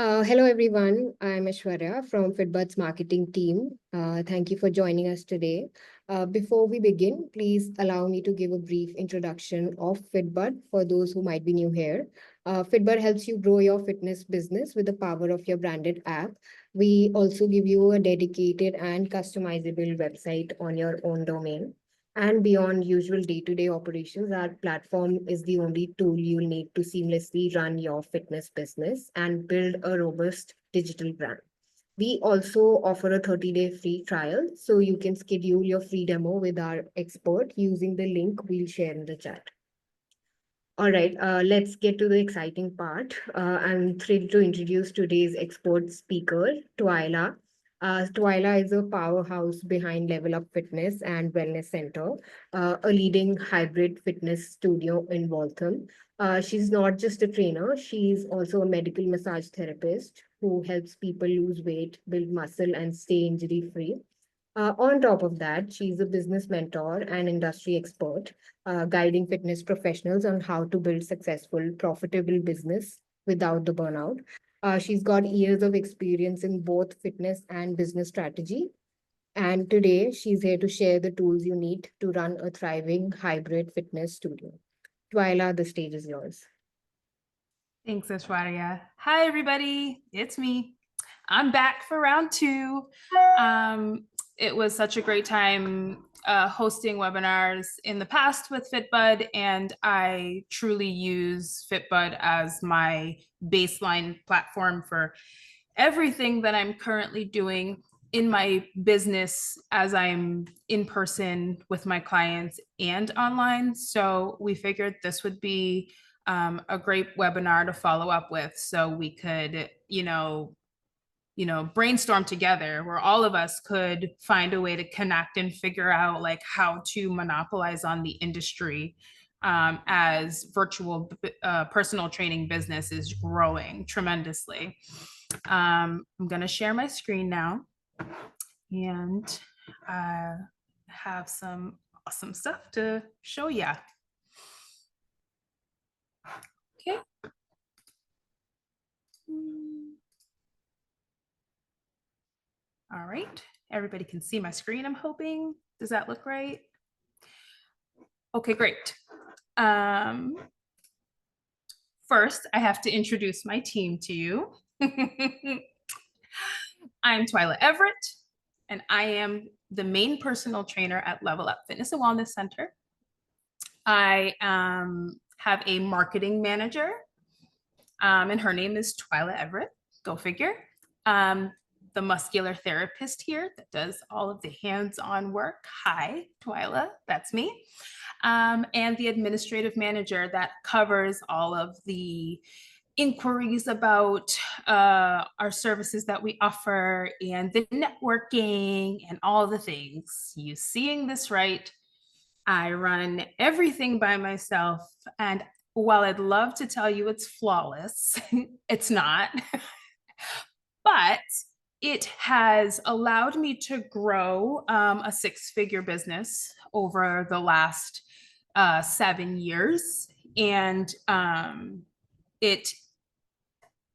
Hello, everyone. I'm Aishwarya from FitBudd's marketing team. Thank you for joining us today. Before we begin, please allow me to give a brief introduction of FitBudd for those who might be new here. FitBudd helps you grow your fitness business with the power of your branded app. We also give you a dedicated and customizable website on your own domain. And beyond usual day-to-day operations, our platform is the only tool you'll need to seamlessly run your fitness business and build a robust digital brand. We also offer a 30-day free trial, so you can schedule your free demo with our expert using the link we'll share in the chat. All right, let's get to the exciting part. I'm thrilled to introduce today's expert speaker, Twyla. Twyla is a powerhouse behind Level Up Fitness and Wellness Center, a leading hybrid fitness studio in Waltham. She's not just a trainer, she's also a medical massage therapist who helps people lose weight, build muscle, and stay injury free. On top of that, she's a business mentor and industry expert, guiding fitness professionals on how to build successful, profitable business without the burnout. She's got years of experience in both fitness and business strategy. And today, she's here to share the tools you need to run a thriving hybrid fitness studio. Twyla, the stage is yours. Thanks, Aishwarya. Hi, everybody. It's me. I'm back for round two. It was such a great time hosting webinars in the past with FitBudd, and I truly use FitBudd as my baseline platform for everything that I'm currently doing in my business as I'm in person with my clients and online. So we figured this would be a great webinar to follow up with, so we could, brainstorm together, where all of us could find a way to connect and figure out like how to monopolize on the industry as virtual personal training business is growing tremendously. I'm going to share my screen now and have some awesome stuff to show you. Okay. All right, everybody can see my screen, I'm hoping. Does that look right? Okay, great. First, I have to introduce my team to you. I'm Twyla Everett, and I am the main personal trainer at Level Up Fitness and Wellness Center. I have a marketing manager, and her name is Twyla Everett, go figure. The muscular therapist here that does all of the hands-on work. Hi, Twyla, that's me. And the administrative manager that covers all of the inquiries about our services that we offer and the networking and all the things. You seeing this right? I run everything by myself, and while I'd love to tell you it's flawless, it's not. But it has allowed me to grow a six-figure business over the last 7 years. And it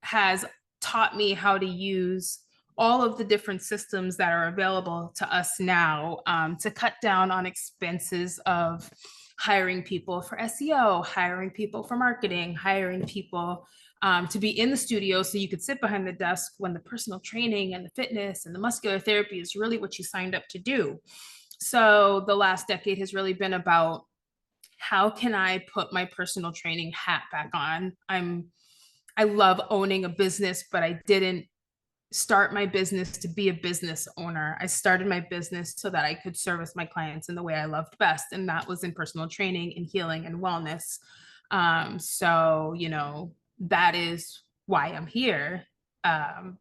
has taught me how to use all of the different systems that are available to us now to cut down on expenses of hiring people for SEO, hiring people for marketing, hiring people to be in the studio so you could sit behind the desk when the personal training and the fitness and the muscular therapy is really what you signed up to do. So the last decade has really been about how can I put my personal training hat back on? I love owning a business, but I didn't start my business to be a business owner. I started my business so that I could service my clients in the way I loved best. And that was in personal training and healing and wellness. So, that is why I'm here. And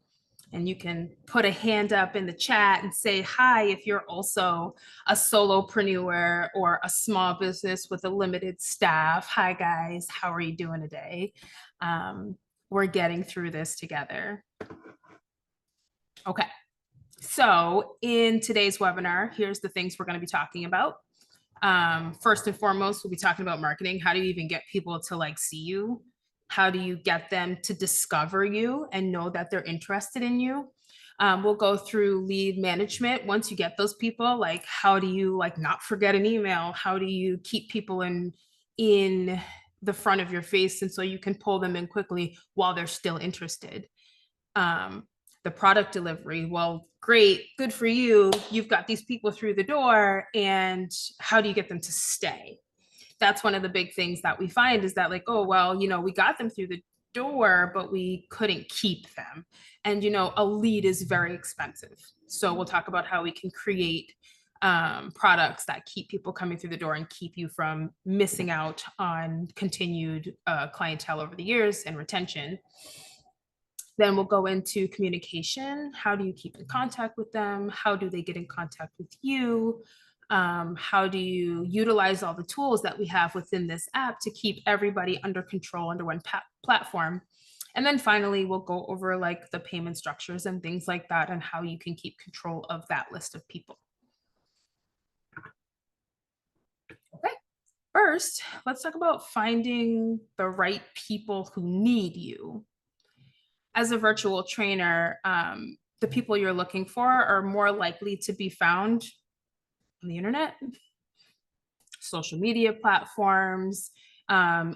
you can put a hand up in the chat and say hi if you're also a solopreneur or a small business with a limited staff. Hi guys, how are you doing today? We're getting through this together. Okay, so in today's webinar, here's the things we're going to be talking about. First and foremost, we'll be talking about marketing. How do you even get people to see you? How do you get them to discover you and know that they're interested in you? We'll go through lead management. Once you get those people, like how do you like not forget an email? How do you keep people in the front of your face, and so you can pull them in quickly while they're still interested? The product delivery, well, great, good for you. You've got these people through the door, and how do you get them to stay? That's one of the big things that we find is that like, oh, well, we got them through the door, but we couldn't keep them. And, a lead is very expensive. So we'll talk about how we can create products that keep people coming through the door and keep you from missing out on continued clientele over the years and retention. Then we'll go into communication. How do you keep in contact with them? How do they get in contact with you? How do you utilize all the tools that we have within this app to keep everybody under control under one platform? And then finally, we'll go over like the payment structures and things like that and how you can keep control of that list of people. Okay, first, let's talk about finding the right people who need you. As a virtual trainer, the people you're looking for are more likely to be found on the internet, social media platforms.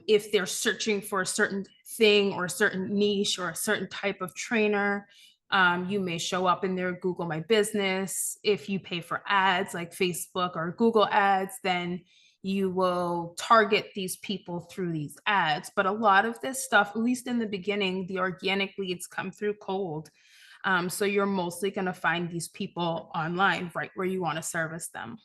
If they're searching for a certain thing or a certain niche or a certain type of trainer, you may show up in their Google My Business. If you pay for ads like Facebook or Google ads, then you will target these people through these ads. But a lot of this stuff, at least in the beginning, the organic leads come through cold. So you're mostly going to find these people online, right where you want to service them.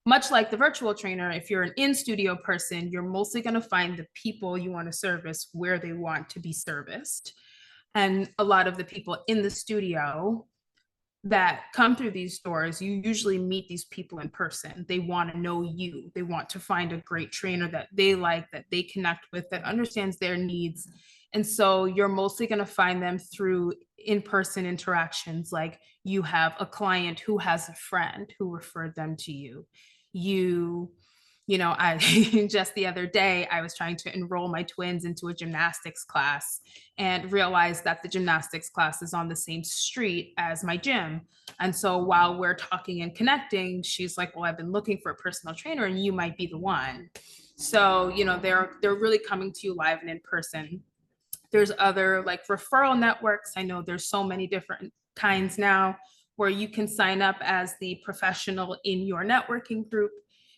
Much like the virtual trainer, if you're an in-studio person, you're mostly going to find the people you want to service where they want to be serviced. And a lot of the people in the studio that come through these doors, you usually meet these people in person. They want to know you. They want to find a great trainer that they like, that they connect with, that understands their needs. And so you're mostly going to find them through in-person interactions. Like you have a client who has a friend who referred them to you. I just the other day, I was trying to enroll my twins into a gymnastics class and realized that the gymnastics class is on the same street as my gym. And so while we're talking and connecting, she's like, well, I've been looking for a personal trainer and you might be the one. So, they're really coming to you live and in person. There's other like referral networks. I know there's so many different kinds now where you can sign up as the professional in your networking group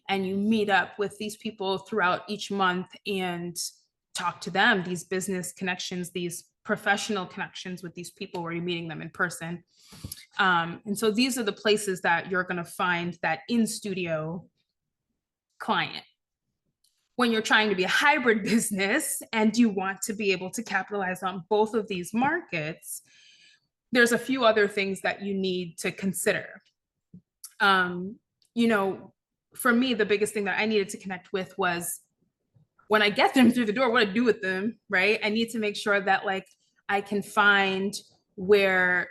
and you meet up with these people throughout each month and talk to them, these business connections, these professional connections with these people where you're meeting them in person. And so these are the places that you're going to find that in-studio client. When you're trying to be a hybrid business and you want to be able to capitalize on both of these markets, there's a few other things that you need to consider. For me, the biggest thing that I needed to connect with was when I get them through the door, what to do with them, right? I need to make sure that like I can find where,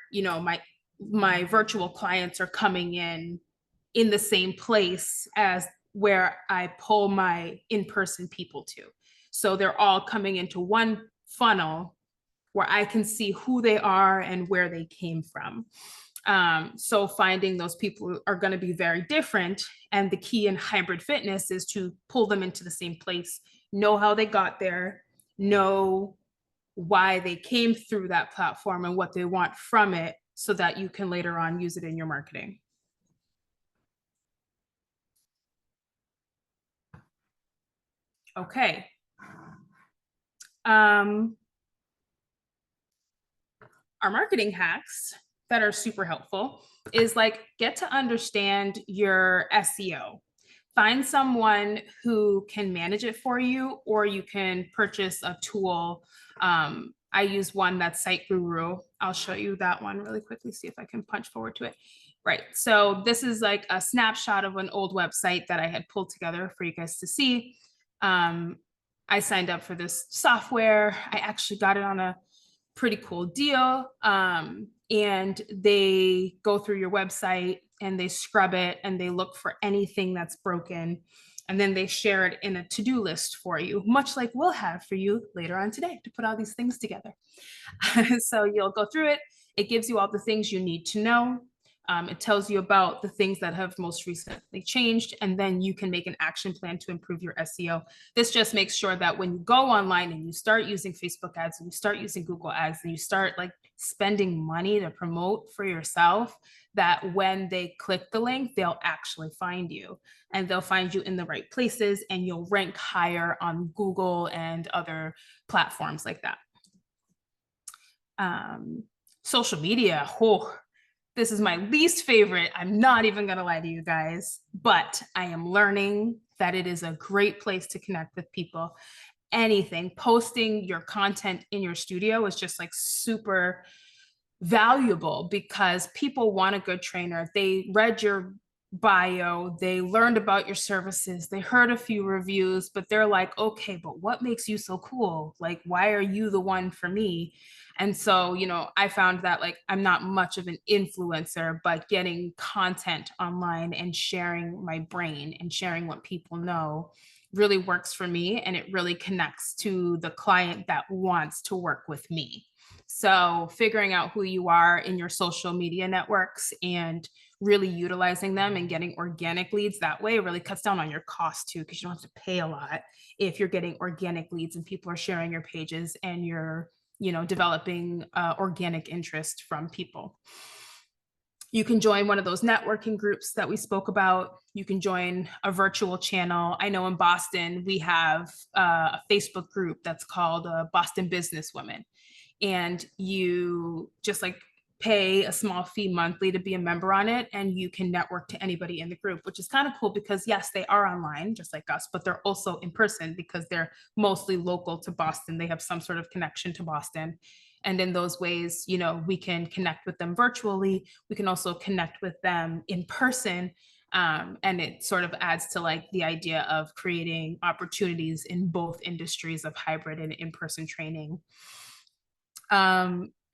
my virtual clients are coming in the same place as where I pull my in-person people to. So they're all coming into one funnel where I can see who they are and where they came from. So finding those people are going to be very different. And the key in hybrid fitness is to pull them into the same place, know how they got there, know why they came through that platform and what they want from it so that you can later on use it in your marketing. Okay. Our marketing hacks that are super helpful is like get to understand your SEO. Find someone who can manage it for you, or you can purchase a tool. I use one that's Site Guru. I'll show you that one really quickly, see if I can punch forward to it. Right, so this is like a snapshot of an old website that I had pulled together for you guys to see. I signed up for this software. I actually got it on a pretty cool deal. And they go through your website and they scrub it and they look for anything that's broken. And then they share it in a to-do list for you, much like we'll have for you later on today to put all these things together. So you'll go through it. It gives you all the things you need to know. It tells you about the things that have most recently changed, and then you can make an action plan to improve your SEO. This just makes sure that when you go online and you start using Facebook ads and you start using Google ads and you start like spending money to promote for yourself, that when they click the link, they'll actually find you, and they'll find you in the right places, and you'll rank higher on Google and other platforms like that. Social media, this is my least favorite. I'm not even gonna lie to you guys, but I am learning that it is a great place to connect with people. Anything, posting your content in your studio is just like super valuable because people want a good trainer. They read your bio, they learned about your services, they heard a few reviews, but they're like, okay, but what makes you so cool? Like, why are you the one for me? And so, you know, I found that like I'm not much of an influencer, but getting content online and sharing my brain and sharing what people know really works for me. And it really connects to the client that wants to work with me. So figuring out who you are in your social media networks and really utilizing them and getting organic leads that way really cuts down on your cost too, because you don't have to pay a lot if you're getting organic leads and people are sharing your pages and you're, you know, developing organic interest from people. You can join one of those networking groups that we spoke about. You can join a virtual channel. I know in Boston, we have a Facebook group that's called Boston Businesswomen. And you just like pay a small fee monthly to be a member on it, and you can network to anybody in the group, which is kind of cool because yes, they are online just like us, but they're also in person because they're mostly local to Boston. They have some sort of connection to Boston. And in those ways, you know, we can connect with them virtually. We can also connect with them in person. And it sort of adds to like the idea of creating opportunities in both industries of hybrid and in-person training.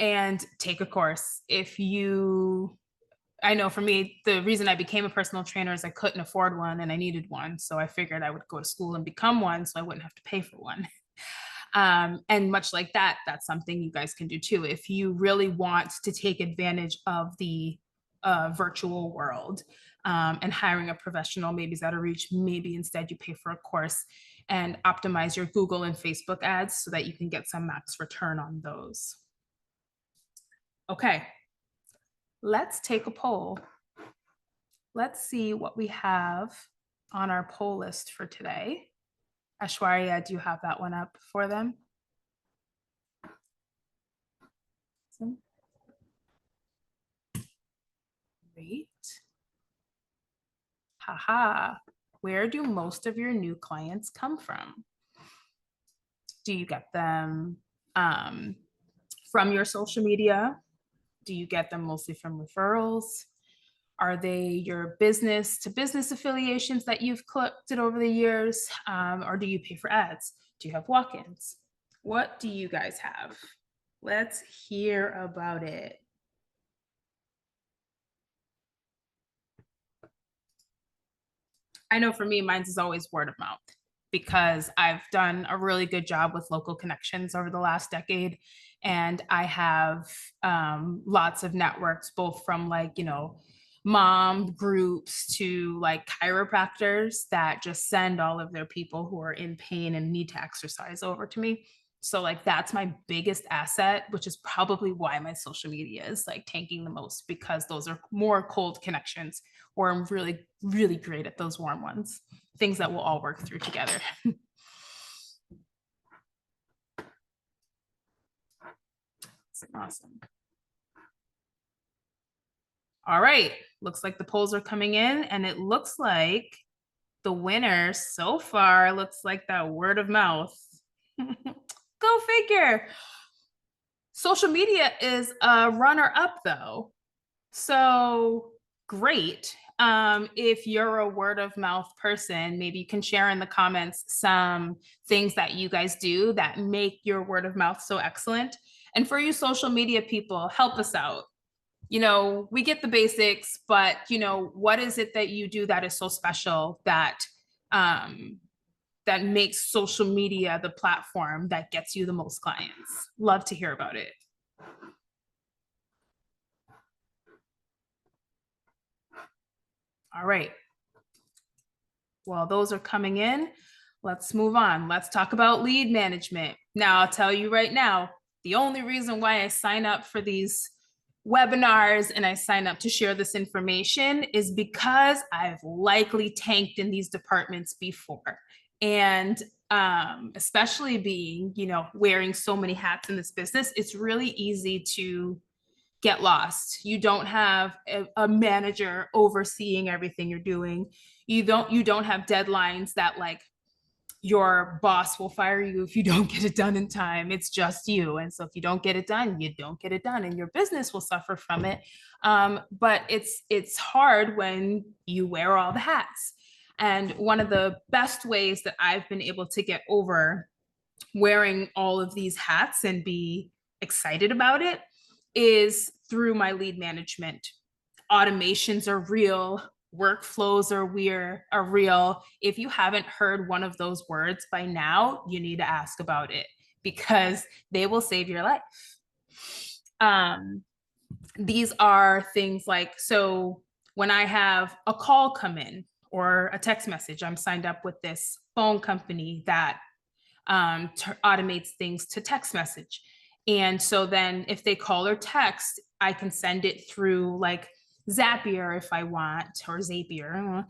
And take a course. I know for me, the reason I became a personal trainer is I couldn't afford one and I needed one. So I figured I would go to school and become one so I wouldn't have to pay for one. And much like that, that's something you guys can do too. If you really want to take advantage of the virtual world and hiring a professional, maybe is out of reach, maybe instead you pay for a course and optimize your Google and Facebook ads so that you can get some max return on those. Okay, let's take a poll. Let's see what we have on our poll list for today. Aishwarya, do you have that one up for them? Great. Haha. Where do most of your new clients come from? Do you get them from your social media? Do you get them mostly from referrals? Are they your business to business affiliations that you've collected over the years? Or do you pay for ads? Do you have walk-ins? What do you guys have? Let's hear about it. I know for me, mine's is always word of mouth because I've done a really good job with local connections over the last decade. And I have lots of networks, both from like, you know, mom groups to like chiropractors that just send all of their people who are in pain and need to exercise over to me. So like that's my biggest asset, which is probably why my social media is like tanking the most, because those are more cold connections where I'm really, really great at those warm ones, things that we'll all work through together. Awesome. All right, looks like the polls are coming in, and it looks like the winner so far looks like that word of mouth. Go figure. Social media is a runner up though. So great. If you're a word of mouth person, maybe you can share in the comments some things that you guys do that make your word of mouth so excellent. And for you social media people, help us out. You know, we get the basics, but you know, what is it that you do that is so special that that makes social media the platform that gets you the most clients? Love to hear about it. All right. Well, those are coming in. Let's move on. Let's talk about lead management. Now, I'll tell you right now, the only reason why I sign up for these webinars and I sign up to share this information is because I've likely tanked in these departments before. And especially being, wearing so many hats in this business, it's really easy to get lost. You don't have a manager overseeing everything you're doing. You don't have deadlines that like your boss will fire you if you don't get it done in time. It's just you. And so if you don't get it done, you don't get it done and your business will suffer from it. But it's hard when you wear all the hats. And one of the best ways that I've been able to get over wearing all of these hats and be excited about it is through my lead management. Automations are real. Workflows are real. If you haven't heard one of those words by now, you need to ask about it because they will save your life. These are things like, so when I have a call come in or a text message, I'm signed up with this phone company that automates things to text message. And so then if they call or text, I can send it through like Zapier if I want, or Zapier,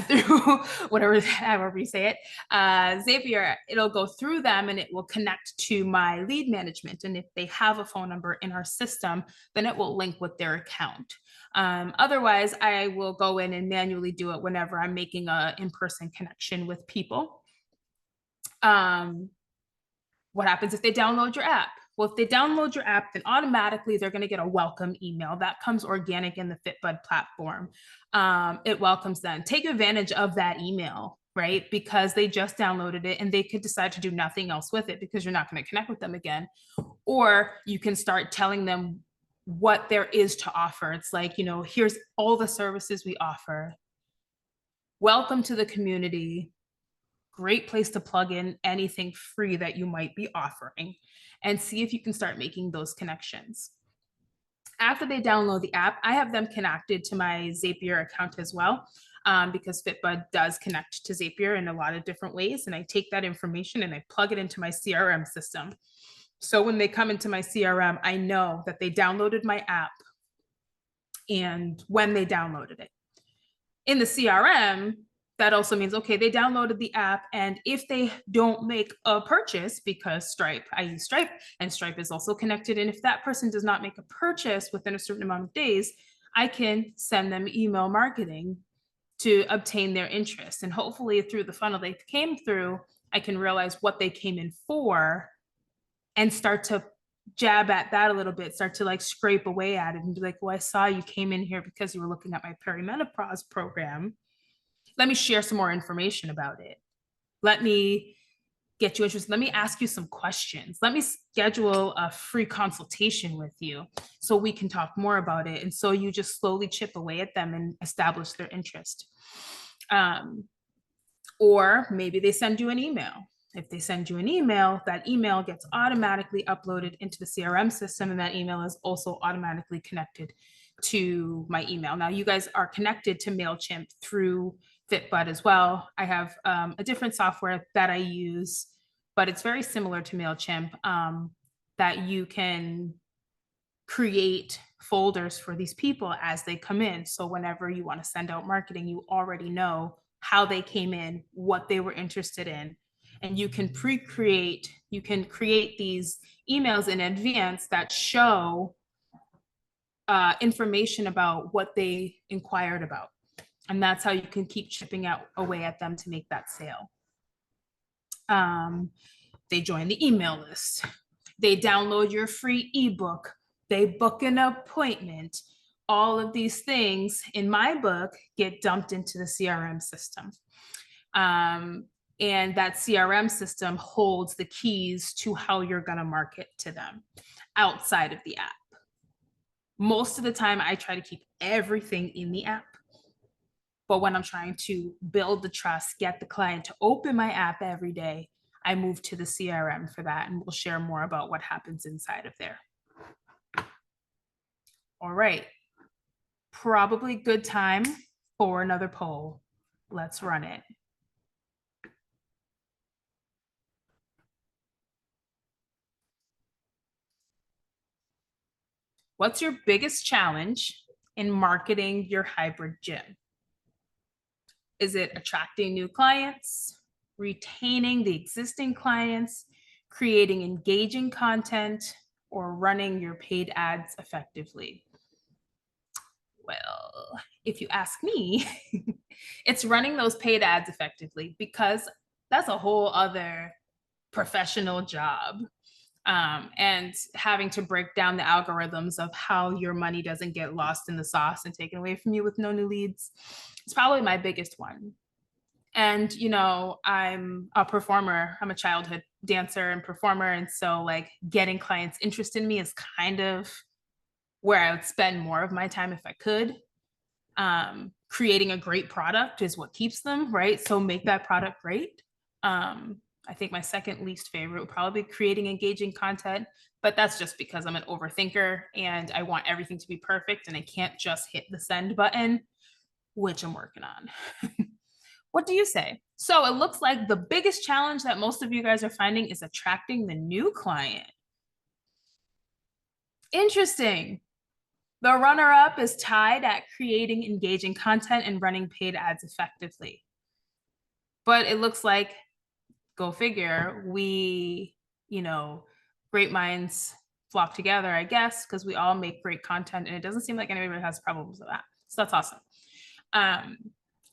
through whatever, however you say it, Zapier, it'll go through them and it will connect to my lead management. And if they have a phone number in our system, then it will link with their account. Otherwise, I will go in and manually do it whenever I'm making an in-person connection with people. What happens if they download your app? Well, if they download your app, then automatically they're going to get a welcome email that comes organic in the FitBudd platform. It welcomes them. Take advantage of that email, right? Because they just downloaded it and they could decide to do nothing else with it because you're not going to connect with them again. Or you can start telling them what there is to offer. It's like, here's all the services we offer. Welcome to the community. Great place to plug in anything free that you might be offering and see if you can start making those connections. After they download the app, I have them connected to my Zapier account as well, because FitBudd does connect to Zapier in a lot of different ways. And I take that information and I plug it into my CRM system. So when they come into my CRM, I know that they downloaded my app and when they downloaded it. In the CRM, that also means, okay, they downloaded the app, and if they don't make a purchase, because I use Stripe, and Stripe is also connected, and if that person does not make a purchase within a certain amount of days, I can send them email marketing to obtain their interest. And hopefully through the funnel they came through, I can realize what they came in for and start to jab at that a little bit, start to like scrape away at it and be like, well, I saw you came in here because you were looking at my perimenopause program. Let me share some more information about it. Let me get you interested. Let me ask you some questions. Let me schedule a free consultation with you so we can talk more about it. And so you just slowly chip away at them and establish their interest. Or maybe they send you an email. If they send you an email, that email gets automatically uploaded into the CRM system, and that email is also automatically connected to my email. Now, you guys are connected to MailChimp through FitBudd as well. I have a different software that I use, but it's very similar to MailChimp, that you can create folders for these people as they come in. So whenever you want to send out marketing, you already know how they came in, what they were interested in, and you can create these emails in advance that show information about what they inquired about. And that's how you can keep chipping away at them to make that sale. They join the email list. They download your free ebook. They book an appointment. All of these things in my book get dumped into the CRM system. And that CRM system holds the keys to how you're going to market to them outside of the app. Most of the time, I try to keep everything in the app. But when I'm trying to build the trust, get the client to open my app every day, I move to the CRM for that, and we'll share more about what happens inside of there. All right, probably good time for another poll. Let's run it. What's your biggest challenge in marketing your hybrid gym? Is it attracting new clients, retaining the existing clients, creating engaging content, or running your paid ads effectively? Well, if you ask me, it's running those paid ads effectively, because that's a whole other professional job. And having to break down the algorithms of how your money doesn't get lost in the sauce and taken away from you with no new leads. It's probably my biggest one. And, you know, I'm a performer. I'm a childhood dancer and performer. And so like getting clients' interest in me is kind of where I would spend more of my time if I could. Creating a great product is what keeps them, right? So make that product great. I think my second least favorite would probably be creating engaging content, but that's just because I'm an overthinker and I want everything to be perfect and I can't just hit the send button, which I'm working on. What do you say? So it looks like the biggest challenge that most of you guys are finding is attracting the new client. Interesting. The runner-up is tied at creating engaging content and running paid ads effectively. But it looks like, go figure, we, you know, great minds flock together, I guess, because we all make great content and it doesn't seem like anybody has problems with that. So that's awesome.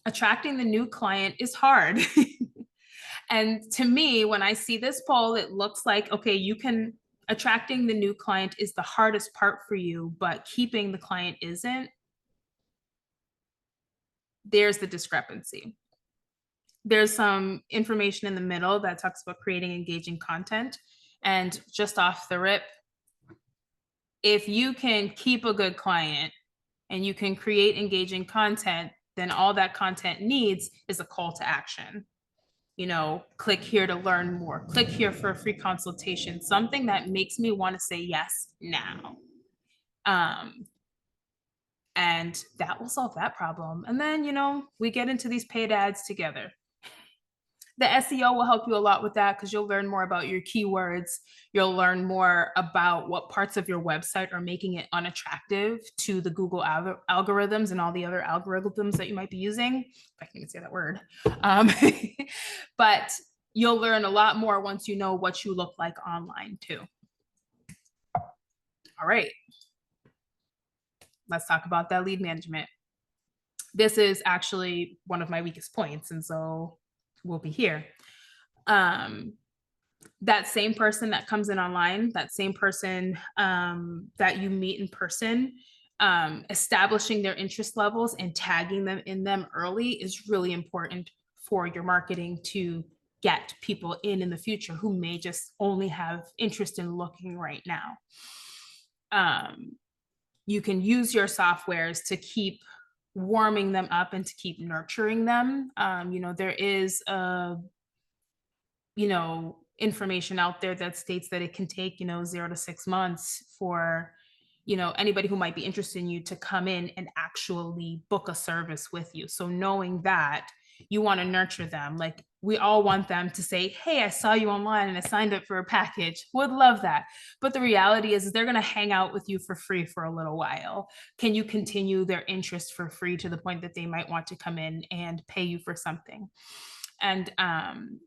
Attracting the new client is hard. And to me, when I see this poll, it looks like, okay, attracting the new client is the hardest part for you, but keeping the client isn't. There's the discrepancy. There's some information in the middle that talks about creating engaging content. And just off the rip, if you can keep a good client and you can create engaging content, then all that content needs is a call to action. You know, click here to learn more, click here for a free consultation, something that makes me want to say yes now. And that will solve that problem. And then, you know, we get into these paid ads together. The SEO will help you a lot with that because you'll learn more about your keywords. You'll learn more about what parts of your website are making it unattractive to the Google algorithms and all the other algorithms that you might be using, if I can even say that word. But you'll learn a lot more once you know what you look like online too. All right. Let's talk about that lead management. This is actually one of my weakest points, and so we'll be here. That same person that comes in online, that same person that you meet in person, establishing their interest levels and tagging them in them early is really important for your marketing to get people in the future who may just only have interest in looking right now. You can use your softwares to keep warming them up and to keep nurturing them. You know, there is information out there that states that it can take, 0 to 6 months for, anybody who might be interested in you to come in and actually book a service with you. So knowing that, you want to nurture them. Like, we all want them to say, hey, I saw you online and I signed up for a package. Would love that. But the reality is they're going to hang out with you for free for a little while. Can you continue their interest for free to the point that they might want to come in and pay you for something? And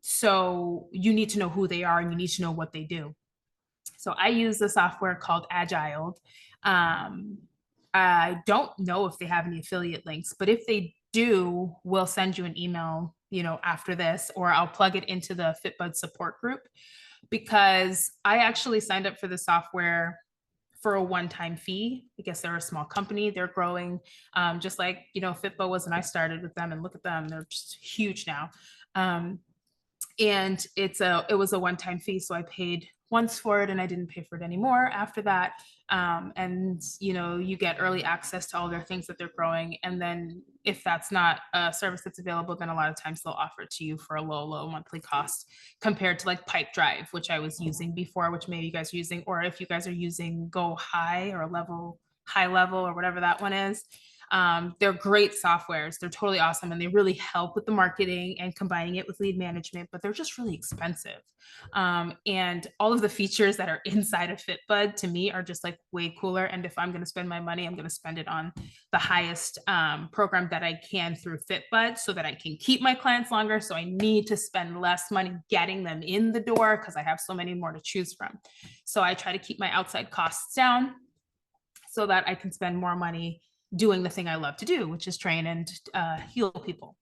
so you need to know who they are and you need to know what they do. So I use the software called Agile. I don't know if they have any affiliate links, but if they do, we'll send you an email, after this, or I'll plug it into the FitBudd support group, because I actually signed up for the software for a one-time fee. I guess they're a small company, they're growing, just like, FitBudd was when I started with them, and look at them, they're just huge now. And it was a one-time fee. So I paid once for it and I didn't pay for it anymore after that. And you get early access to all their things that they're growing. And then if that's not a service that's available, then a lot of times they'll offer it to you for a low monthly cost compared to like Pipe Drive, which I was using before, which maybe you guys are using, or if you guys are using Go High or High Level or whatever that one is. They're great softwares. They're totally awesome. And they really help with the marketing and combining it with lead management, but they're just really expensive. And all of the features that are inside of FitBudd to me are just like way cooler. And if I'm going to spend my money, I'm going to spend it on the highest program that I can through FitBudd so that I can keep my clients longer. So I need to spend less money getting them in the door because I have so many more to choose from. So I try to keep my outside costs down so that I can spend more money doing the thing I love to do, which is train and heal people.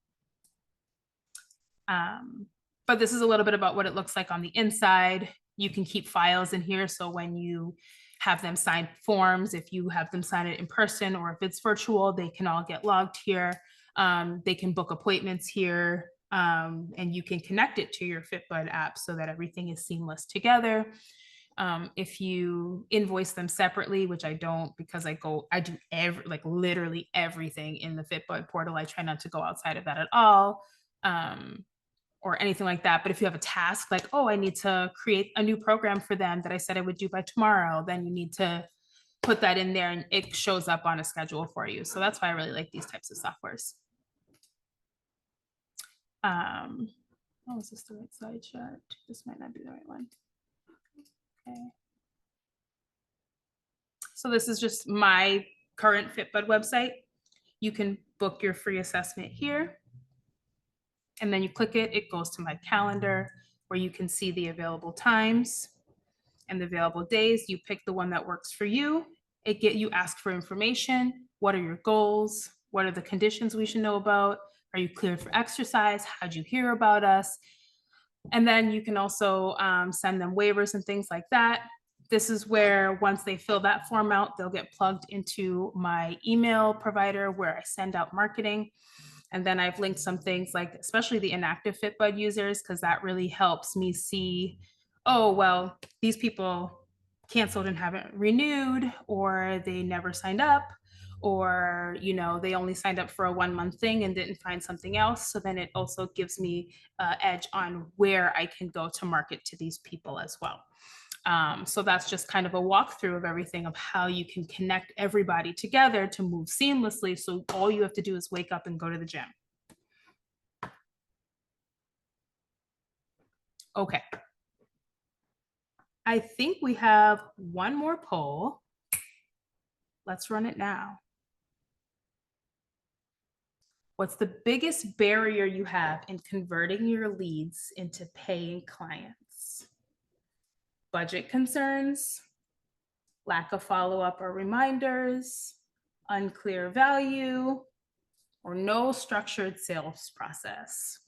But this is a little bit about what it looks like on the inside. You can keep files in here. So when you have them sign forms, if you have them sign it in person or if it's virtual, they can all get logged here. They can book appointments here, and you can connect it to your FitBudd app so that everything is seamless together. If you invoice them separately, which I don't, because I do literally everything in the FitBudd portal. I try not to go outside of that at all, or anything like that. But if you have a task like, oh, I need to create a new program for them that I said I would do by tomorrow, then you need to put that in there and it shows up on a schedule for you. So that's why I really like these types of softwares. Oh, is this the right slide chart? This might not be the right one. Okay. So this is just my current FitBudd website. You can book your free assessment here. And then you click it, it goes to my calendar where you can see the available times and the available days. You pick the one that works for you. You ask for information. What are your goals? What are the conditions we should know about? Are you cleared for exercise? How'd you hear about us? And then you can also send them waivers and things like that. This is where once they fill that form out, they'll get plugged into my email provider where I send out marketing. And then I've linked some things like, especially the inactive FitBudd users, because that really helps me see, oh, well, these people canceled and haven't renewed, or they never signed up, or, they only signed up for a 1 month thing and didn't find something else. So then it also gives me an edge on where I can go to market to these people as well. So that's just kind of a walkthrough of everything of how you can connect everybody together to move seamlessly. So all you have to do is wake up and go to the gym. Okay. I think we have one more poll. Let's run it now. What's the biggest barrier you have in converting your leads into paying clients? Budget concerns, lack of follow-up or reminders, unclear value, or no structured sales process.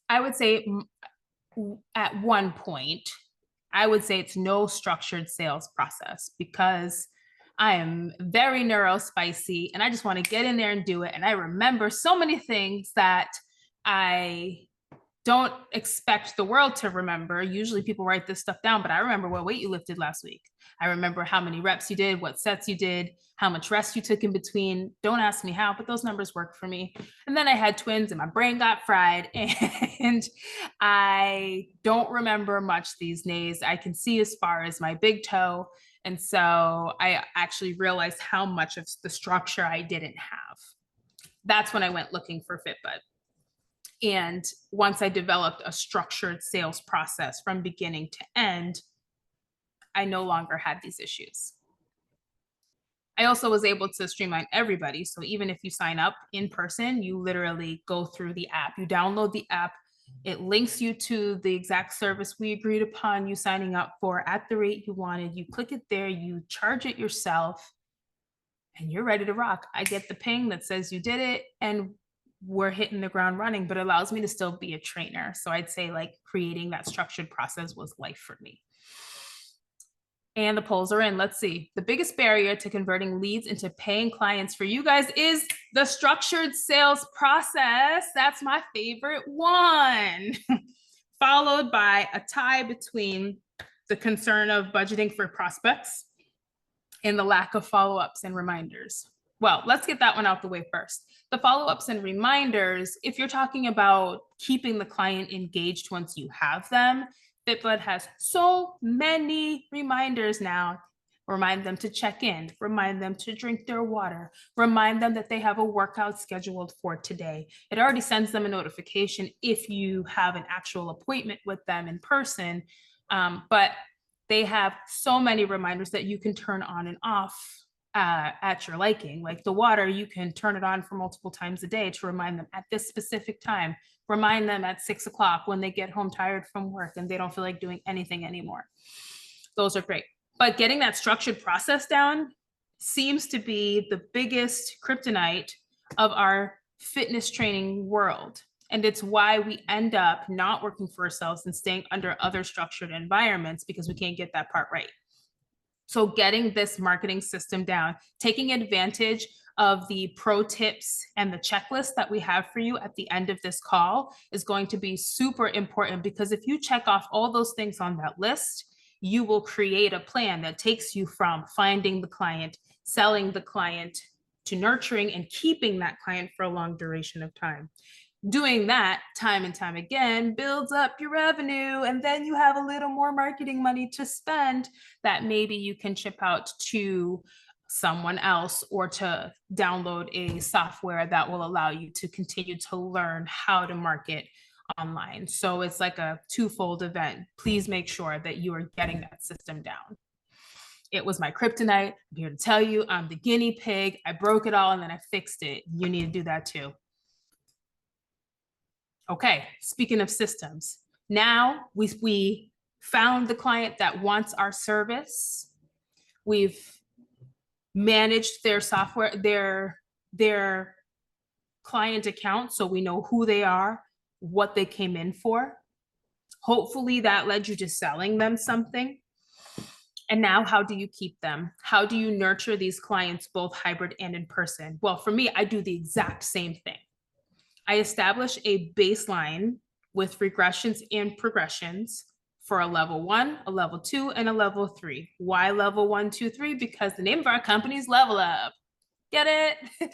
I would say at one point, I would say it's no structured sales process because I am very neurospicy and I just want to get in there and do it. And I remember so many things that I don't expect the world to remember. Usually people write this stuff down, but I remember what weight you lifted last week. I remember how many reps you did, what sets you did, how much rest you took in between. Don't ask me how, but those numbers work for me. And then I had twins and my brain got fried and I don't remember much these days. I can see as far as my big toe. And so I actually realized how much of the structure I didn't have. That's when I went looking for FitBudd. And once I developed a structured sales process from beginning to end, I no longer had these issues. I also was able to streamline everybody. So even if you sign up in person, you literally go through the app. You download the app. It links you to the exact service we agreed upon you signing up for at the rate you wanted. You click it there, you charge it yourself, and you're ready to rock. I get the ping that says you did it, and we're hitting the ground running, but it allows me to still be a trainer. So I'd say like creating that structured process was life for me. And the polls are in. Let's see. The biggest barrier to converting leads into paying clients for you guys is the structured sales process. That's my favorite one. Followed by a tie between the concern of budgeting for prospects and the lack of follow-ups and reminders. Well, let's get that one out the way first. The follow-ups and reminders, if you're talking about keeping the client engaged once you have them, FitBudd has so many reminders now. Remind them to check in, remind them to drink their water, remind them that they have a workout scheduled for today. It already sends them a notification if you have an actual appointment with them in person, but they have so many reminders that you can turn on and off at your liking. Like the water, you can turn it on for multiple times a day to remind them at this specific time. Remind them at 6 o'clock when they get home tired from work and they don't feel like doing anything anymore. Those are great. But getting that structured process down seems to be the biggest kryptonite of our fitness training world. And it's why we end up not working for ourselves and staying under other structured environments, because we can't get that part right. So getting this marketing system down, taking advantage of the pro tips and the checklist that we have for you at the end of this call is going to be super important, because if you check off all those things on that list, you will create a plan that takes you from finding the client, selling the client, to nurturing and keeping that client for a long duration of time. Doing that time and time again builds up your revenue, and then you have a little more marketing money to spend that maybe you can chip out to someone else, or to download a software that will allow you to continue to learn how to market online. So it's like a twofold event. Please make sure that you are getting that system down. It was my kryptonite. I'm here to tell you I'm the guinea pig. I broke it all and then I fixed it. You need to do that too. Okay, speaking of systems, now we found the client that wants our service. We've managed their software, their client account, so we know who they are, what they came in for. Hopefully that led you to selling them something. And now, how do you keep them? How do you nurture these clients, both hybrid and in person? Well, for me, I do the exact same thing. I establish a baseline with regressions and progressions for a level 1, a level 2, and a level 3. Why level 1, 2, 3? Because the name of our company is Level Up. Get it?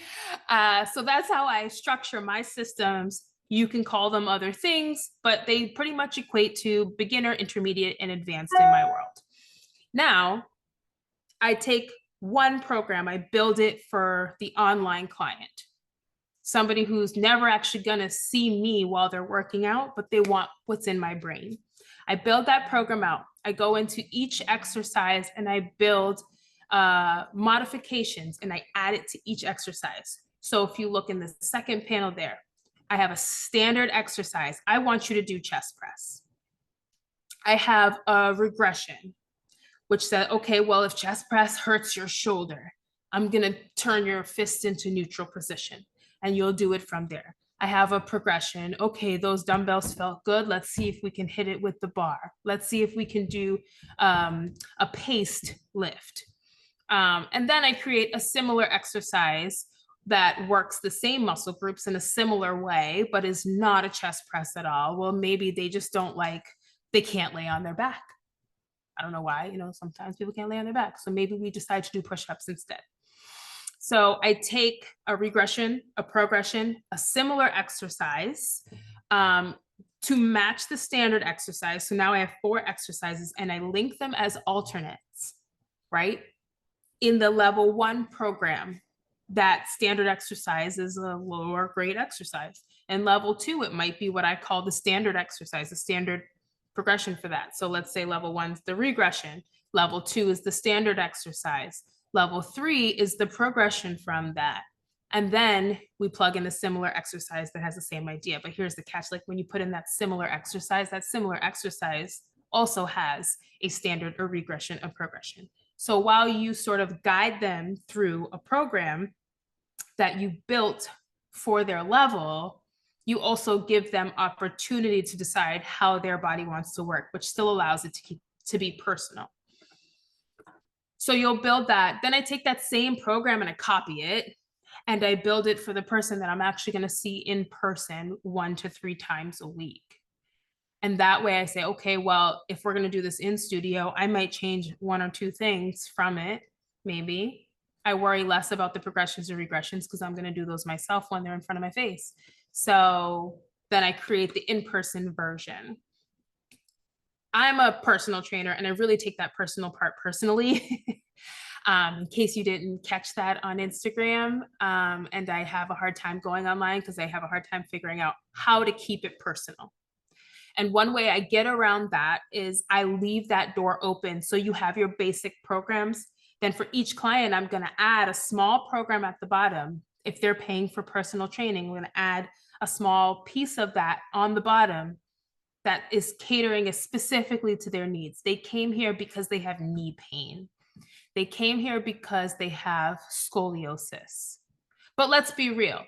So that's how I structure my systems. You can call them other things, but they pretty much equate to beginner, intermediate, and advanced in my world. Now, I take one program, I build it for the online client. Somebody who's never actually gonna see me while they're working out, but they want what's in my brain. I build that program out. I go into each exercise and I build modifications and I add it to each exercise. So if you look in the second panel there, I have a standard exercise. I want you to do chest press. I have a regression, which said, okay, well, if chest press hurts your shoulder, I'm gonna turn your fist into neutral position and you'll do it from there. I have a progression. Okay, those dumbbells felt good. Let's see if we can hit it with the bar. Let's see if we can do a paced lift. And then I create a similar exercise that works the same muscle groups in a similar way, but is not a chest press at all. Well, maybe they just they can't lay on their back. I don't know why, sometimes people can't lay on their back. So maybe we decide to do push-ups instead. So I take a regression, a progression, a similar exercise to match the standard exercise. So now I have 4 exercises and I link them as alternates, right? In the level 1 program, that standard exercise is a lower grade exercise. And level 2, it might be what I call the standard exercise, the standard progression for that. So let's say level 1 is the regression. Level 2 is the standard exercise. Level 3 is the progression from that. And then we plug in a similar exercise that has the same idea. But here's the catch, like when you put in that similar exercise also has a standard, or regression, or progression. So while you sort of guide them through a program that you built for their level, you also give them opportunity to decide how their body wants to work, which still allows it to be personal. So you'll build that. Then I take that same program and I copy it and I build it for the person that I'm actually going to see in person 1 to 3 times a week. And that way I say, okay, well, if we're going to do this in studio, I might change 1 or 2 things from it. Maybe I worry less about the progressions and regressions because I'm going to do those myself when they're in front of my face. So then I create the in-person version. I'm a personal trainer and I really take that personal part personally. In case you didn't catch that on Instagram. And I have a hard time going online because I have a hard time figuring out how to keep it personal. And one way I get around that is I leave that door open. So you have your basic programs. Then for each client, I'm going to add a small program at the bottom. If they're paying for personal training, we're going to add a small piece of that on the bottom that is catering specifically to their needs. They came here because they have knee pain. They came here because they have scoliosis. But let's be real.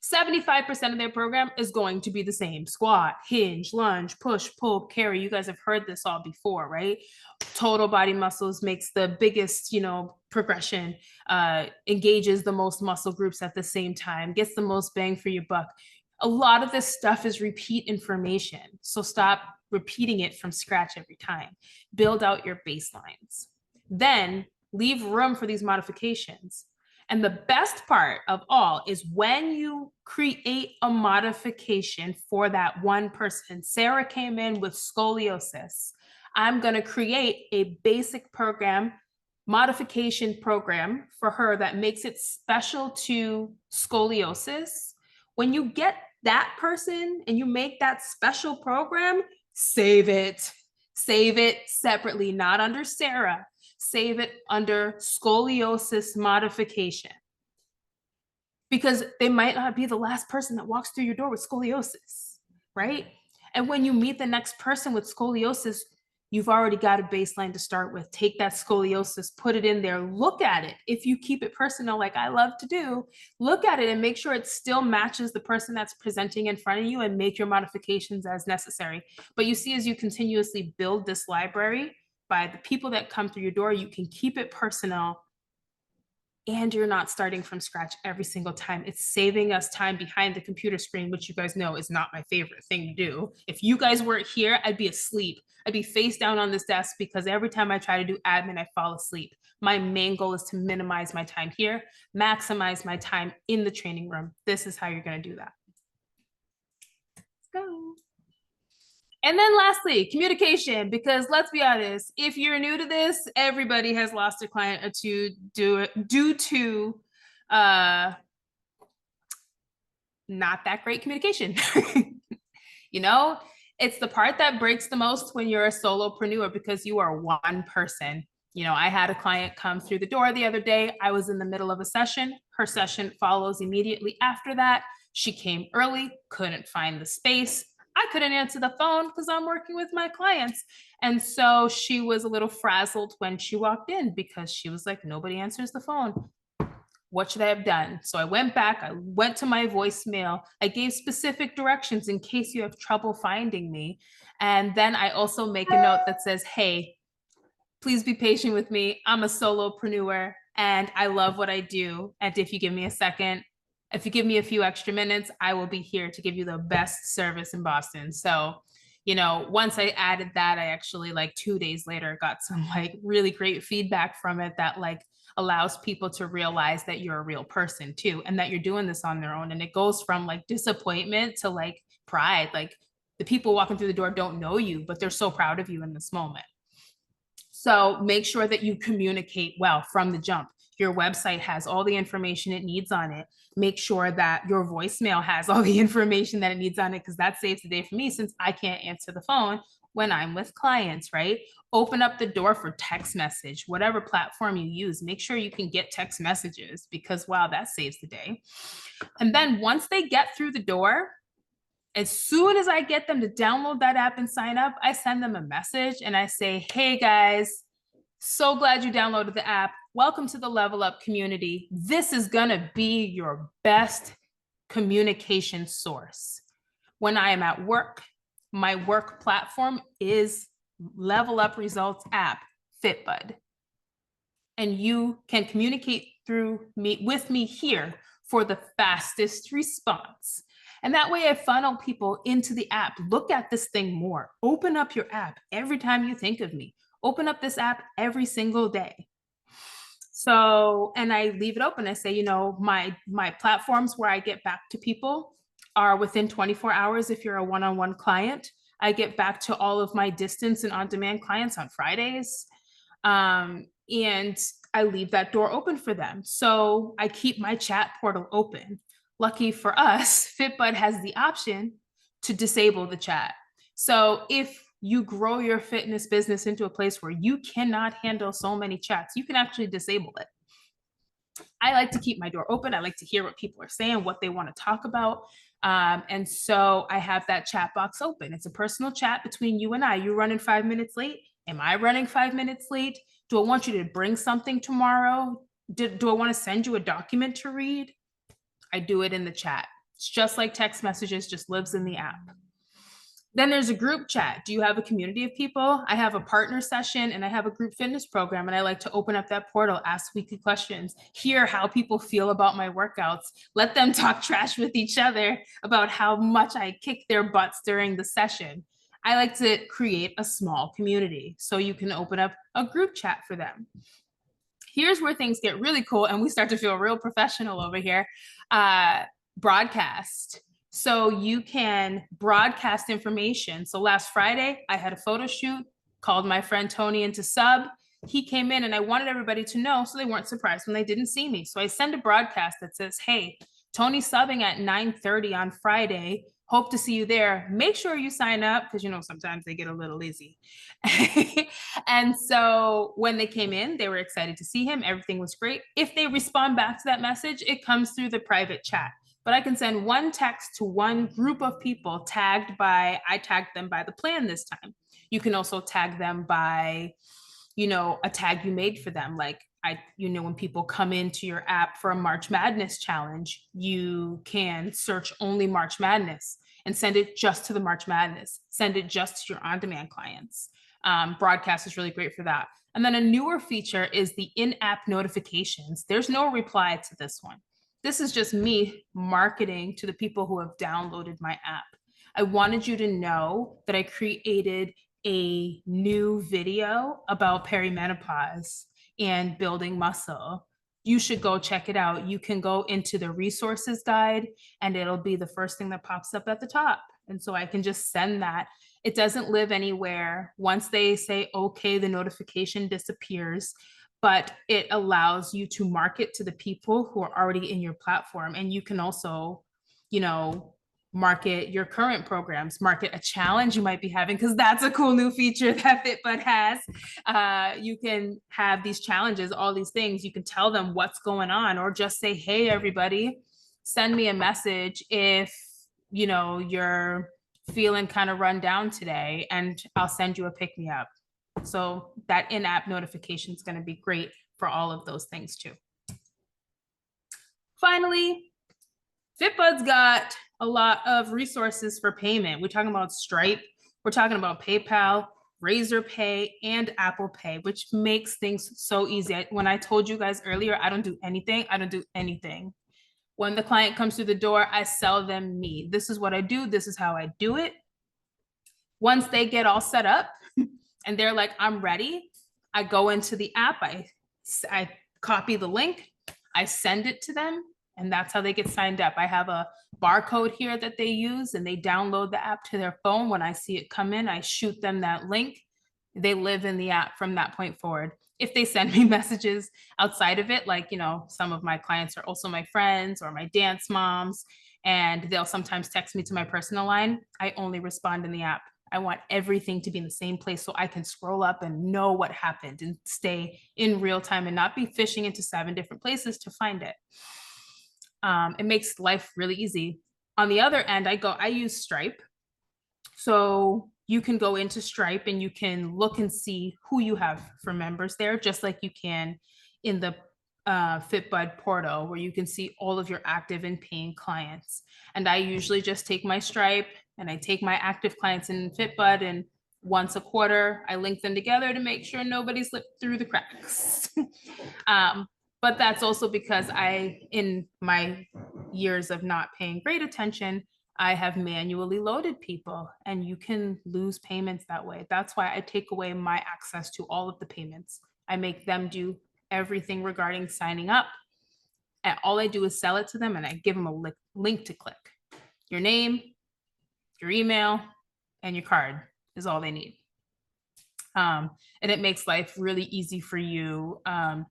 75% of their program is going to be the same: squat, hinge, lunge, push, pull, carry. You guys have heard this all before, right? Total body muscles makes the biggest, progression, engages the most muscle groups at the same time, gets the most bang for your buck. A lot of this stuff is repeat information. So stop repeating it from scratch every time. Build out your baselines. Then leave room for these modifications. And the best part of all is when you create a modification for that one person. Sarah came in with scoliosis. I'm going to create a basic program, modification program for her that makes it special to scoliosis. When you get that person and you make that special program, save it separately, not under Sarah. Save it under scoliosis modification, because they might not be the last person that walks through your door with scoliosis, right? And when you meet the next person with scoliosis, you've already got a baseline to start with. Take that scoliosis, put it in there, look at it. If you keep it personal, like I love to do, look at it and make sure it still matches the person that's presenting in front of you and make your modifications as necessary. But you see, as you continuously build this library, by the people that come through your door, you can keep it personal and you're not starting from scratch every single time. It's saving us time behind the computer screen, which you guys know is not my favorite thing to do. If you guys weren't here, I'd be asleep. I'd be face down on this desk because every time I try to do admin, I fall asleep. My main goal is to minimize my time here, maximize my time in the training room. This is how you're going to do that. Let's go. And then lastly, communication, because let's be honest, if you're new to this, everybody has lost a client or two due to not that great communication. It's the part that breaks the most when you're a solopreneur because you are one person. I had a client come through the door the other day. I was in the middle of a session. Her session follows immediately after that. She came early, couldn't find the space. I couldn't answer the phone because I'm working with my clients. And so she was a little frazzled when she walked in because she was like, nobody answers the phone. What should I have done? So I went back, I went to my voicemail. I gave specific directions in case you have trouble finding me. And then I also make a note that says, hey, please be patient with me. I'm a solopreneur and I love what I do. And if you give me a second, if you give me a few extra minutes, I will be here to give you the best service in Boston. So, once I added that, I actually 2 days later got some really great feedback from it that allows people to realize that you're a real person too, and that you're doing this on their own. And it goes from disappointment to pride. The people walking through the door don't know you, but they're so proud of you in this moment. So make sure that you communicate well from the jump. Your website has all the information it needs on it. Make sure that your voicemail has all the information that it needs on it, because that saves the day for me since I can't answer the phone when I'm with clients, right? Open up the door for text message, whatever platform you use. Make sure you can get text messages because, wow, that saves the day. And then once they get through the door, as soon as I get them to download that app and sign up, I send them a message and I say, hey guys, so glad you downloaded the app. Welcome to the Level Up community. This is gonna be your best communication source. When I am at work, my work platform is Level Up Results app, FitBudd. and you can communicate with me here for the fastest response. And that way I funnel people into the app. Look at this thing more. Open up your app every time you think of me. Open up this app every single day. So, and I leave it open. I say, you know, my platforms where I get back to people are within 24 hours. If you're a one-on-one client, I get back to all of my distance and on-demand clients on Fridays. And I leave that door open for them. So I keep my chat portal open. Lucky for us, FitBudd has the option to disable the chat. So if you grow your fitness business into a place where you cannot handle so many chats, you can actually disable it. I like to keep my door open. I like to hear what people are saying, what they want to talk about. And so I have that chat box open. It's a personal chat between you and I. You running 5 minutes late? Am I running 5 minutes late? Do I want you to bring something tomorrow? Do I want to send you a document to read? I do it in the chat. It's just like text messages, just lives in the app. Then there's a group chat. Do you have a community of people? I have a partner session and I have a group fitness program, and I like to open up that portal, ask weekly questions, hear how people feel about my workouts, let them talk trash with each other about how much I kick their butts during the session. I like to create a small community so you can open up a group chat for them. Here's where things get really cool and we start to feel real professional over here. Broadcast. So you can broadcast information. So last Friday, I had a photo shoot, called my friend Tony into sub. He came in and I wanted everybody to know so they weren't surprised when they didn't see me. So I send a broadcast that says, hey, Tony's subbing at 9:30 on Friday. Hope to see you there. Make sure you sign up because, you know, sometimes they get a little lazy. And so when they came in, they were excited to see him. Everything was great. If they respond back to that message, it comes through the private chat. But I can send one text to one group of people I tagged them by the plan this time. You can also tag them by, you know, a tag you made for them. Like when people come into your app for a March Madness challenge, you can search only March Madness and send it just to the March Madness. Send it just to your on-demand clients. Broadcast is really great for that. And then a newer feature is the in-app notifications. There's no reply to this one. This is just me marketing to the people who have downloaded my app. I wanted you to know that I created a new video about perimenopause and building muscle. You should go check it out. You can go into the resources guide and it'll be the first thing that pops up at the top. And so I can just send that. It doesn't live anywhere. Once they say, okay, the notification disappears, but it allows you to market to the people who are already in your platform. And you can also, you know, market your current programs, market a challenge you might be having, because that's a cool new feature that FitBudd has. You can have these challenges, all these things. You can tell them what's going on, or just say, hey, everybody, send me a message if, you know, you're feeling kind of run down today, and I'll send you a pick me up. So that in-app notification is going to be great for all of those things too. Finally, FitBudd's got a lot of resources for payment. We're talking about Stripe, we're talking about PayPal, Razor Pay, and Apple Pay, which makes things so easy. When I told you guys earlier, I don't do anything. When the client comes through the door, I sell them me. This is what I do. This is how I do it. Once they get all set up and they're like, I'm ready, I go into the app, I copy the link, I send it to them, and that's how they get signed up. I have a barcode here that they use, and they download the app to their phone. When I see it come in, I shoot them that link. They live in the app from that point forward. If they send me messages outside of it, like, you know, some of my clients are also my friends or my dance moms, and they'll sometimes text me to my personal line, I only respond in the app. I want everything to be in the same place so I can scroll up and know what happened and stay in real time and not be fishing into 7 different places to find it. It makes life really easy. On the other end, I use Stripe. So you can go into Stripe and you can look and see who you have for members there, just like you can in the FitBudd portal, where you can see all of your active and paying clients. And I usually just take my Stripe and I take my active clients in FitBudd and once a quarter, I link them together to make sure nobody slipped through the cracks. But that's also because in my years of not paying great attention, I have manually loaded people, and you can lose payments that way. That's why I take away my access to all of the payments. I make them do everything regarding signing up. And all I do is sell it to them, and I give them a link to click. Your name, your email, and your card is all they need. And it makes life really easy for you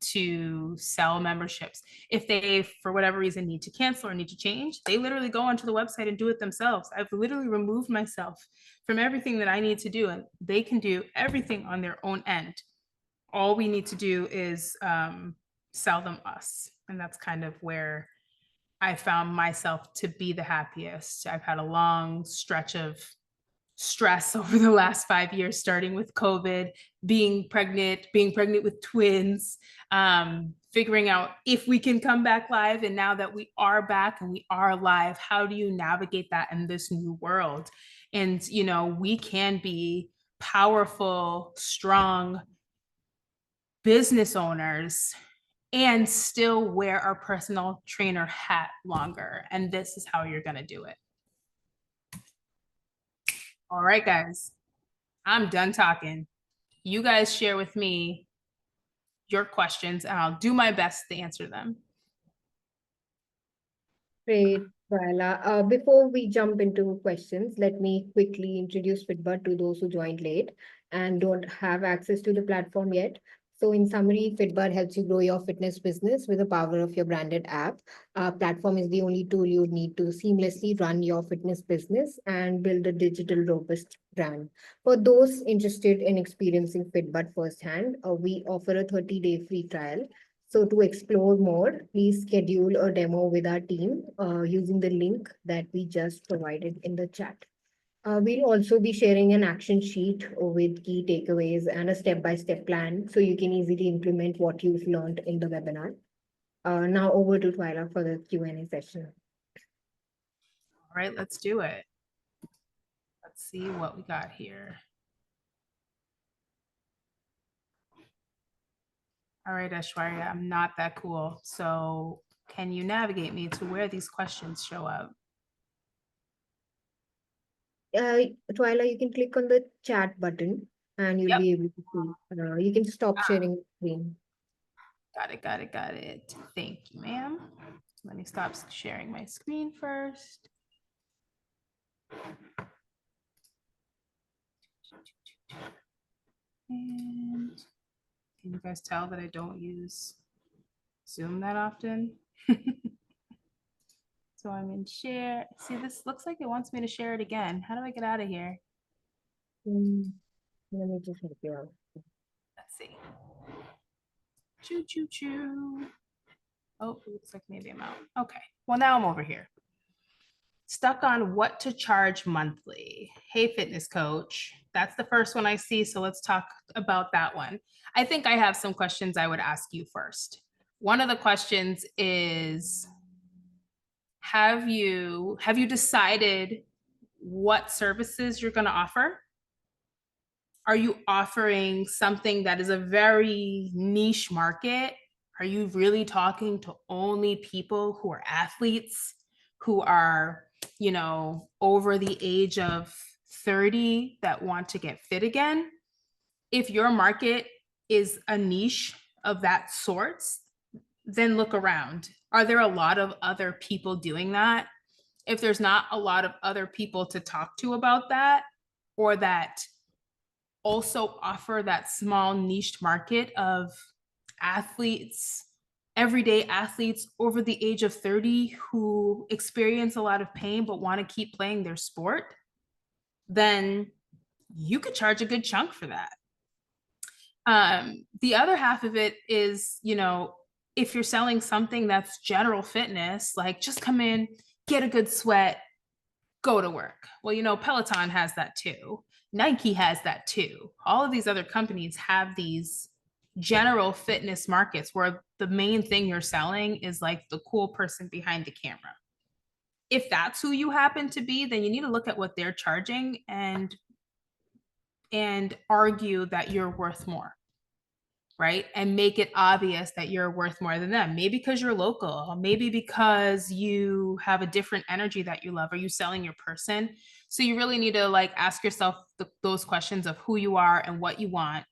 to sell memberships. If they, for whatever reason, need to cancel or need to change, they literally go onto the website and do it themselves. I've literally removed myself from everything that I need to do, and they can do everything on their own end. All we need to do is sell them us. And that's kind of where I found myself to be the happiest. I've had a long stretch of stress over the last 5 years, starting with COVID, being pregnant with twins, figuring out if we can come back live. And now that we are back and we are live, how do you navigate that in this new world? And, you know, we can be powerful, strong business owners and still wear our personal trainer hat longer. And this is how you're going to do it. All right, guys, I'm done talking. You guys share with me your questions, and I'll do my best to answer them. Great, Twyla. Before we jump into questions, let me quickly introduce FitBudd to those who joined late and don't have access to the platform yet. So in summary, FitBudd helps you grow your fitness business with the power of your branded app. Our platform is the only tool you need to seamlessly run your fitness business and build a digital robust brand. For those interested in experiencing FitBudd firsthand, we offer a 30-day free trial. So to explore more, please schedule a demo with our team using the link that we just provided in the chat. We'll also be sharing an action sheet with key takeaways and a step-by-step plan so you can easily implement what you've learned in the webinar. Now over to Twyla for the Q&A session. All right, let's do it. Let's see what we got here. All right, Aishwarya, I'm not that cool. So can you navigate me to where these questions show up? Twyla, you can click on the chat button and you'll be able to see. You can stop sharing the screen. Got it. Thank you, ma'am. Let me stop sharing my screen first. And can you guys tell that I don't use Zoom that often? So I'm in share. See, this looks like it wants me to share it again. How do I get out of here? Let me just help you out. Let's see. Choo. Oh, it looks like maybe I'm out. Okay, well, now I'm over here. Stuck on what to charge monthly. Hey, fitness coach. That's the first one I see, so let's talk about that one. I think I have some questions I would ask you first. One of the questions is, have you decided what services you're going to offer? Are you offering something that is a very niche market? Are you really talking to only people who are athletes, who are, you know, over the age of 30 that want to get fit again? If your market is a niche of that sort, then look around. Are there a lot of other people doing that? If there's not a lot of other people to talk to about that, or that also offer that small niche market of athletes, everyday athletes over the age of 30 who experience a lot of pain but want to keep playing their sport, then you could charge a good chunk for that. The other half of it is, you know, if you're selling something that's general fitness, like just come in, get a good sweat, go to work. Well, you know, Peloton has that too. Nike has that too. All of these other companies have these general fitness markets where the main thing you're selling is like the cool person behind the camera. If that's who you happen to be, then you need to look at what they're charging and and argue that you're worth more, right? And make it obvious that you're worth more than them. Maybe because you're local, maybe because you have a different energy that you love. Are you selling your person? So you really need to like ask yourself those questions of who you are and what you want.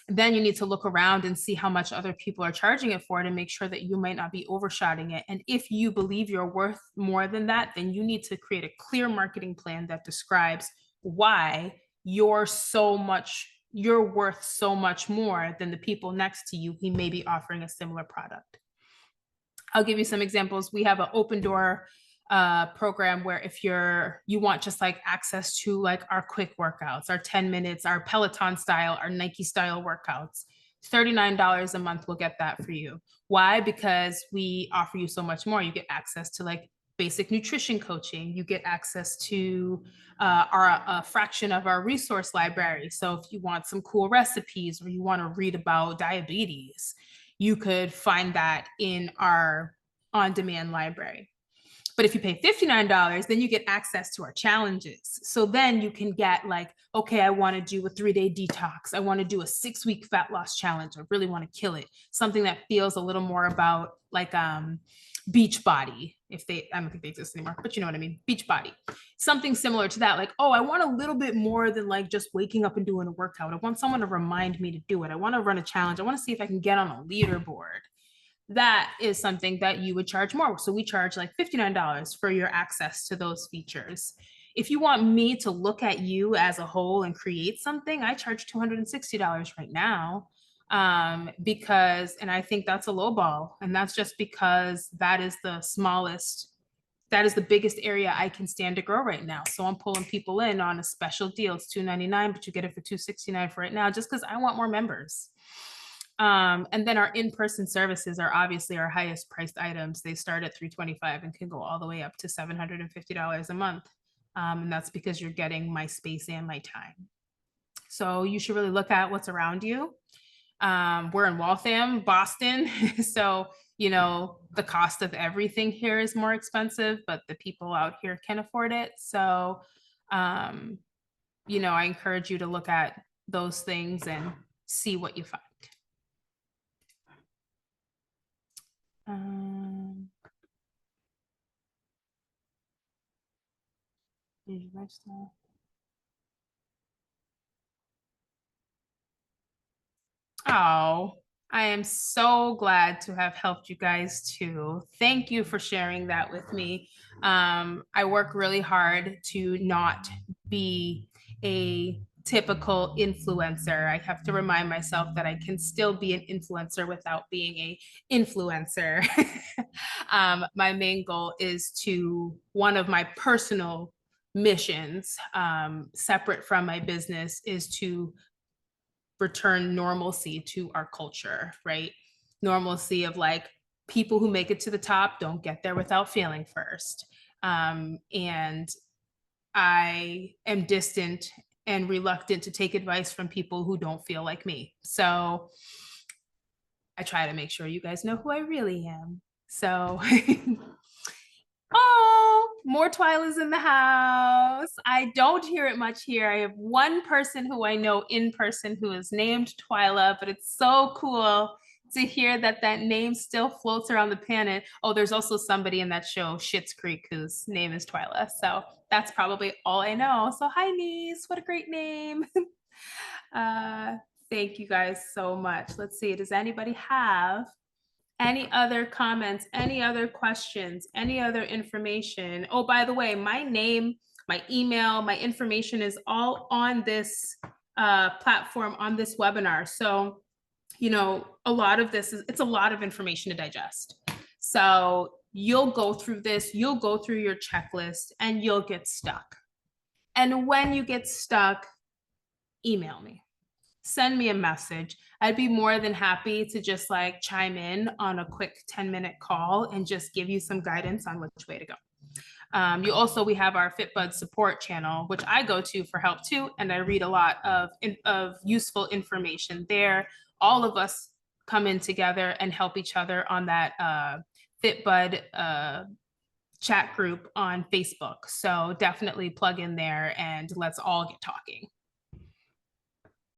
Then you need to look around and see how much other people are charging it for to make sure that you might not be overshotting it. And if you believe you're worth more than that, then you need to create a clear marketing plan that describes why you're worth so much more than the people next to you who may be offering a similar product. I'll give you some examples. We have an open door program where if you want just like access to like our quick workouts, our 10 minutes, our Peloton style, our Nike style workouts, $39 a month will get that for you. Why? Because we offer you so much more. You get access to like basic nutrition coaching. You get access to a fraction of our resource library. So if you want some cool recipes or you want to read about diabetes, you could find that in our on-demand library. But if you pay $59, then you get access to our challenges. So then you can get like, okay, I want to do a 3-day detox. I want to do a 6-week fat loss challenge. I really want to kill it. Something that feels a little more about like Beachbody. I don't think they exist anymore, but you know what I mean? Beachbody. Something similar to that. Like, oh, I want a little bit more than like just waking up and doing a workout. I want someone to remind me to do it. I want to run a challenge. I want to see if I can get on a leaderboard. That is something that you would charge more. So we charge like $59 for your access to those features. If you want me to look at you as a whole and create something, I charge $260 right now. Because, and I think that's a low ball. And that's just because that is the biggest area I can stand to grow right now. So I'm pulling people in on a special deal. It's $299, but you get it for $269 for right now, just because I want more members. And then our in-person services are obviously our highest priced items. They start at $325 and can go all the way up to $750 a month. And that's because you're getting my space and my time. So you should really look at what's around you. We're in Waltham, Boston. So, you know, the cost of everything here is more expensive, but the people out here can afford it. So, you know, I encourage you to look at those things and see what you find. Oh, I am so glad to have helped you guys too. Thank you for sharing that with me. I work really hard to not be a typical influencer. I have to remind myself that I can still be an influencer without being a influencer. My main goal is one of my personal missions, separate from my business, is to return normalcy to our culture, right? Normalcy of like people who make it to the top don't get there without failing first. And I am distant and reluctant to take advice from people who don't feel like me. So I try to make sure you guys know who I really am. So, oh, more Twyla's in the house. I don't hear it much here. I have one person who I know in person who is named Twyla, but it's so cool to hear that name still floats around the planet. Oh, there's also somebody in that show, Schitt's Creek, whose name is Twyla. So that's probably all I know. So hi, niece. What a great name. Thank you guys so much. Let's see. Does anybody have any other comments, any other questions, any other information? Oh, by the way, my name, my email, my information is all on this platform, on this webinar. So, you know, it's a lot of information to digest. So you'll go through this, you'll go through your checklist, and you'll get stuck. And when you get stuck, email me. Send me a message. I'd be more than happy to just like chime in on a quick 10-minute call and just give you some guidance on which way to go. We have our FitBudd support channel, which I go to for help too. And I read a lot of useful information there. All of us come in together and help each other on that FitBudd chat group on Facebook. So definitely plug in there and let's all get talking.